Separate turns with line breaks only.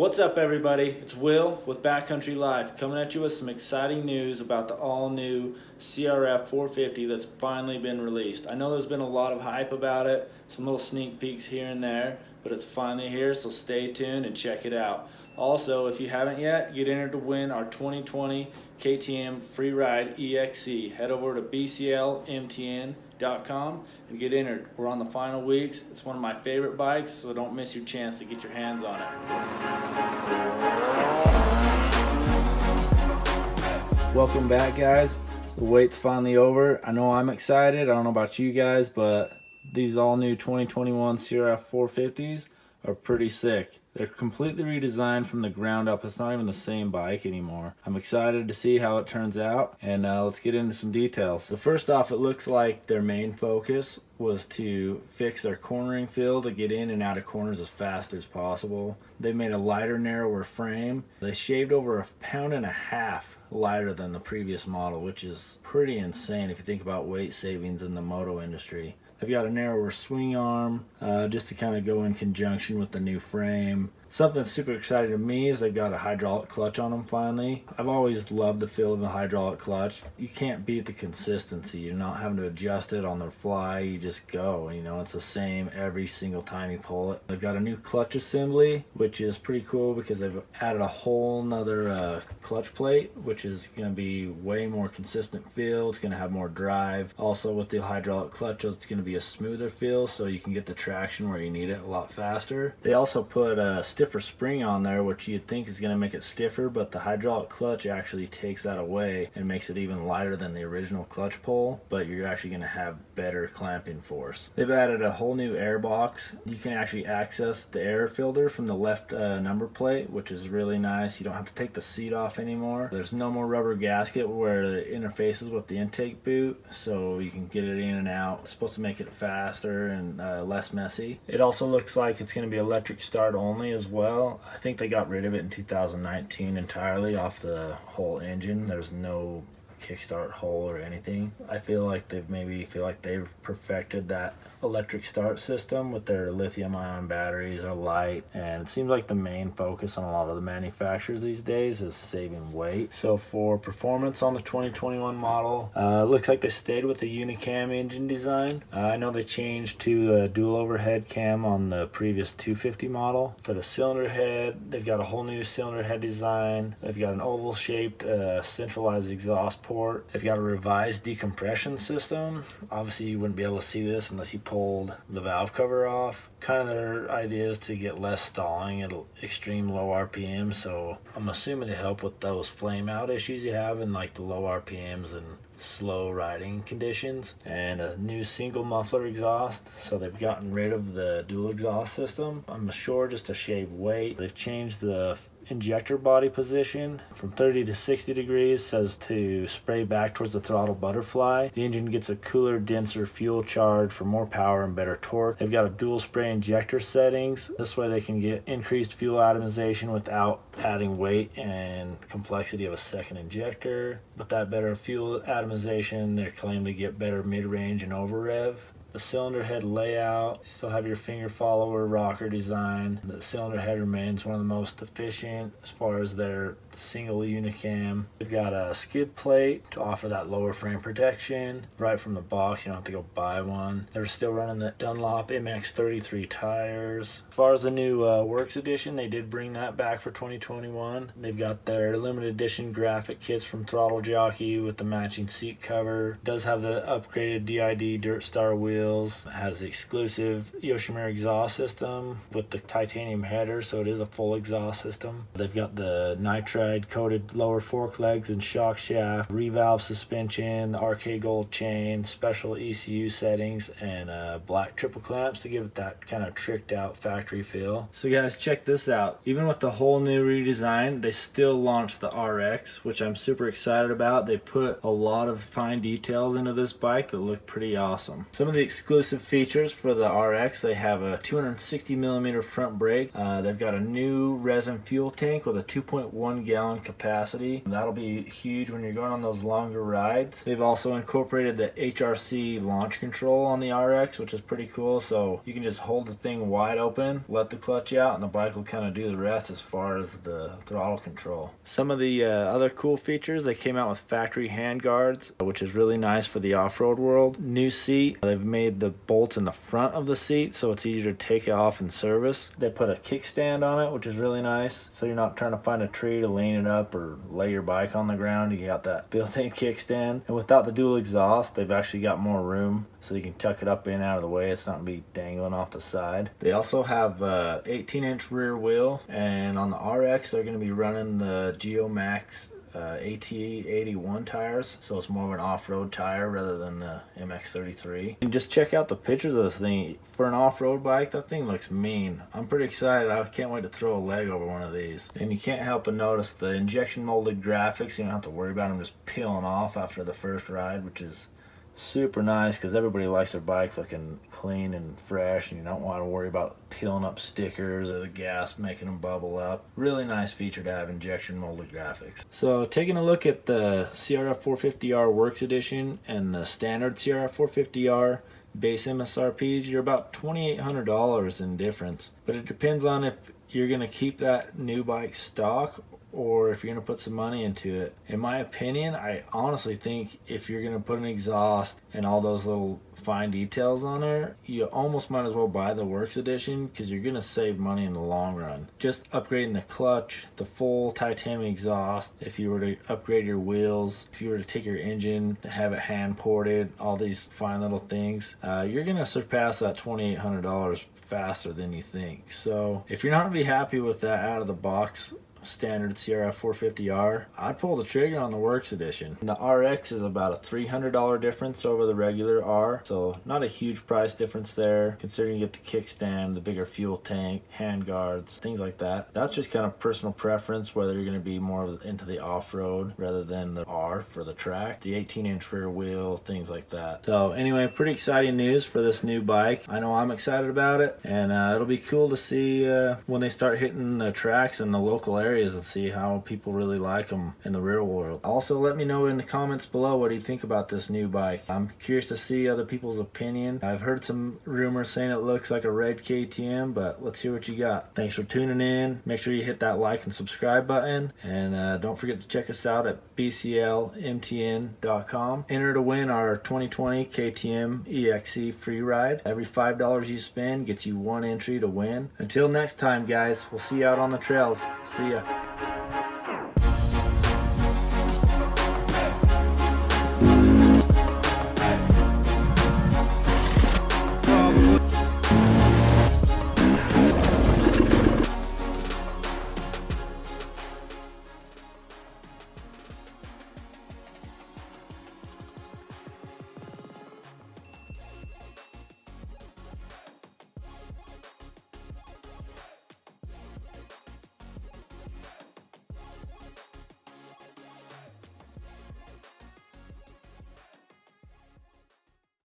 What's up, everybody? It's Will with Backcountry Live, coming at you with some exciting news about the all-new CRF450 that's finally been released. I know there's been a lot of hype about it, some little sneak peeks here and there, but it's finally here, so stay tuned and check it out. Also, if you haven't yet, get entered to win our 2020 KTM Free Ride EXC. Head over to bclmtn.com and get entered. We're on the final weeks. It's one of my favorite bikes, so don't miss your chance to get your hands on it. Welcome back, guys. The wait's finally over. I know I'm excited. I don't know about you guys, but these all new 2021 CRF 450s are pretty sick. They're completely redesigned from the ground up. It's not even the same bike anymore. I'm excited to see how it turns out, and let's get into some details. So first off, it looks like their main focus was to fix their cornering feel to get in and out of corners as fast as possible. They made a lighter, narrower frame. They shaved over 1.5 pounds lighter than the previous model, which is pretty insane if you think about weight savings in the moto industry. They've got a narrower swing arm just to kind of go in conjunction with the new frame. Something super exciting to me is they've got a hydraulic clutch on them finally. I've always loved the feel of a hydraulic clutch. You can't beat the consistency. You're not having to adjust it on the fly. You just go. You know, it's the same every single time you pull it. They've got a new clutch assembly, which is pretty cool because they've added a whole nother clutch plate, which is going to be way more consistent feel. It's going to have more drive. Also with the hydraulic clutch, it's going to be a smoother feel, so you can get the traction where you need it a lot faster. They also put a stiffer spring on there, which you'd think is going to make it stiffer, but the hydraulic clutch actually takes that away and makes it even lighter than the original clutch pull, but you're actually going to have better clamping force. They've added a whole new air box. You can actually access the air filter from the left number plate, which is really nice. You don't have to take the seat off anymore. There's no more rubber gasket where it interfaces with the intake boot, so you can get it in and out. It's supposed to make it faster and less messy. It also looks like it's going to be electric start only as well. I think they got rid of it in 2019 entirely off the whole engine. There's no kickstart hole or anything. I feel like they've perfected that electric start system with their lithium-ion batteries are light, and it seems like the main focus on a lot of the manufacturers these days is saving weight. So for performance on the 2021 model, looks like they stayed with the unicam engine design. I know they changed to a dual overhead cam on the previous 250 model. For the cylinder head, they've got a whole new cylinder head design. They've got an oval shaped centralized exhaust port. They've got a revised decompression system. Obviously you wouldn't be able to see this unless you pulled the valve cover off. Kind of their idea is to get less stalling at extreme low RPM, so I'm assuming to help with those flame out issues you have in like the low RPMs and slow riding conditions. And a new single muffler exhaust, so they've gotten rid of the dual exhaust system. I'm sure just to shave weight. They've changed the injector body position from 30 to 60 degrees, says to spray back towards the throttle butterfly. The engine gets a cooler, denser fuel charge for more power and better torque. They've got a dual spray injector settings. This way they can get increased fuel atomization without adding weight and complexity of a second injector. With that better fuel atomization, they're claiming to get better mid-range and over rev. The cylinder head layout, still have your finger follower rocker design. The cylinder head remains one of the most efficient as far as their single unicam. They've got a skid plate to offer that lower frame protection right from the box. You don't have to go buy one. They're still running the Dunlop MX33 tires. As far as the new Works Edition, they did bring that back for 2021. They've got their limited edition graphic kits from Throttle Jockey with the matching seat cover. It does have the upgraded DID Dirt Star wheel. It has the exclusive Yoshimura exhaust system with the titanium header, so it is a full exhaust system. They've got the nitride coated lower fork legs and shock shaft, revalve suspension, the RK Gold chain, special ECU settings, and black triple clamps to give it that kind of tricked out factory feel. So guys, check this out. Even with the whole new redesign, they still launched the RX, which I'm super excited about. They put a lot of fine details into this bike that look pretty awesome. Some of the exclusive features for the RX. They have a 260mm front brake. They've got a new resin fuel tank with a 2.1 gallon capacity. That'll be huge when you're going on those longer rides. They've also incorporated the HRC launch control on the RX, which is pretty cool. So you can just hold the thing wide open, let the clutch out, and the bike will kind of do the rest as far as the throttle control. Some of the other cool features, they came out with factory hand guards, which is really nice for the off-road world. New seat. They've made the bolts in the front of the seat so it's easier to take it off and service. They put a kickstand on it, which is really nice, so you're not trying to find a tree to lean it up or lay your bike on the ground. You got that built-in kickstand. And without the dual exhaust, they've actually got more room so you can tuck it up in out of the way. It's not be dangling off the side. They also have 18-inch rear wheel, and on the RX they're going to be running the Geomax AT81 tires, so it's more of an off-road tire rather than the MX33. And just check out the pictures of this thing. For an off-road bike, that thing looks mean. I'm pretty excited. I can't wait to throw a leg over one of these. And you can't help but notice the injection molded graphics. You don't have to worry about them just peeling off after the first ride, which is super nice because everybody likes their bike looking clean and fresh, and you don't want to worry about peeling up stickers or the gas making them bubble up. Really nice feature to have injection molded graphics. So taking a look at the CRF450R Works Edition and the standard CRF450R base MSRPs, you're about $2,800 in difference, but it depends on if you're going to keep that new bike stock or if you're going to put some money into it. In my opinion, I honestly think if you're going to put an exhaust and all those little fine details on there, you almost might as well buy the Works Edition because you're going to save money in the long run. Just upgrading the clutch, the full titanium exhaust, if you were to upgrade your wheels, if you were to take your engine, have it hand ported, all these fine little things, you're going to surpass that $2,800 faster than you think. So if you're not going to be happy with that out of the box standard CRF450R, I'd pull the trigger on the Works Edition. And the RX is about a $300 difference over the regular R, so not a huge price difference there considering you get the kickstand, the bigger fuel tank, hand guards, things like that. That's just kind of personal preference, whether you're going to be more into the off-road rather than the R for the track, the 18-inch rear wheel, things like that. So anyway, pretty exciting news for this new bike. I know I'm excited about it, and it'll be cool to see when they start hitting the tracks in the local area and see how people really like them in the real world. Also, let me know in the comments below what do you think about this new bike. I'm curious to see other people's opinion. I've heard some rumors saying it looks like a red KTM, but let's hear what you got. Thanks for tuning in. Make sure you hit that like and subscribe button, and don't forget to check us out at bclmtn.com. Enter to win our 2020 KTM EXE free ride. Every $5 you spend gets you one entry to win. Until next time, guys, we'll see you out on the trails. See ya.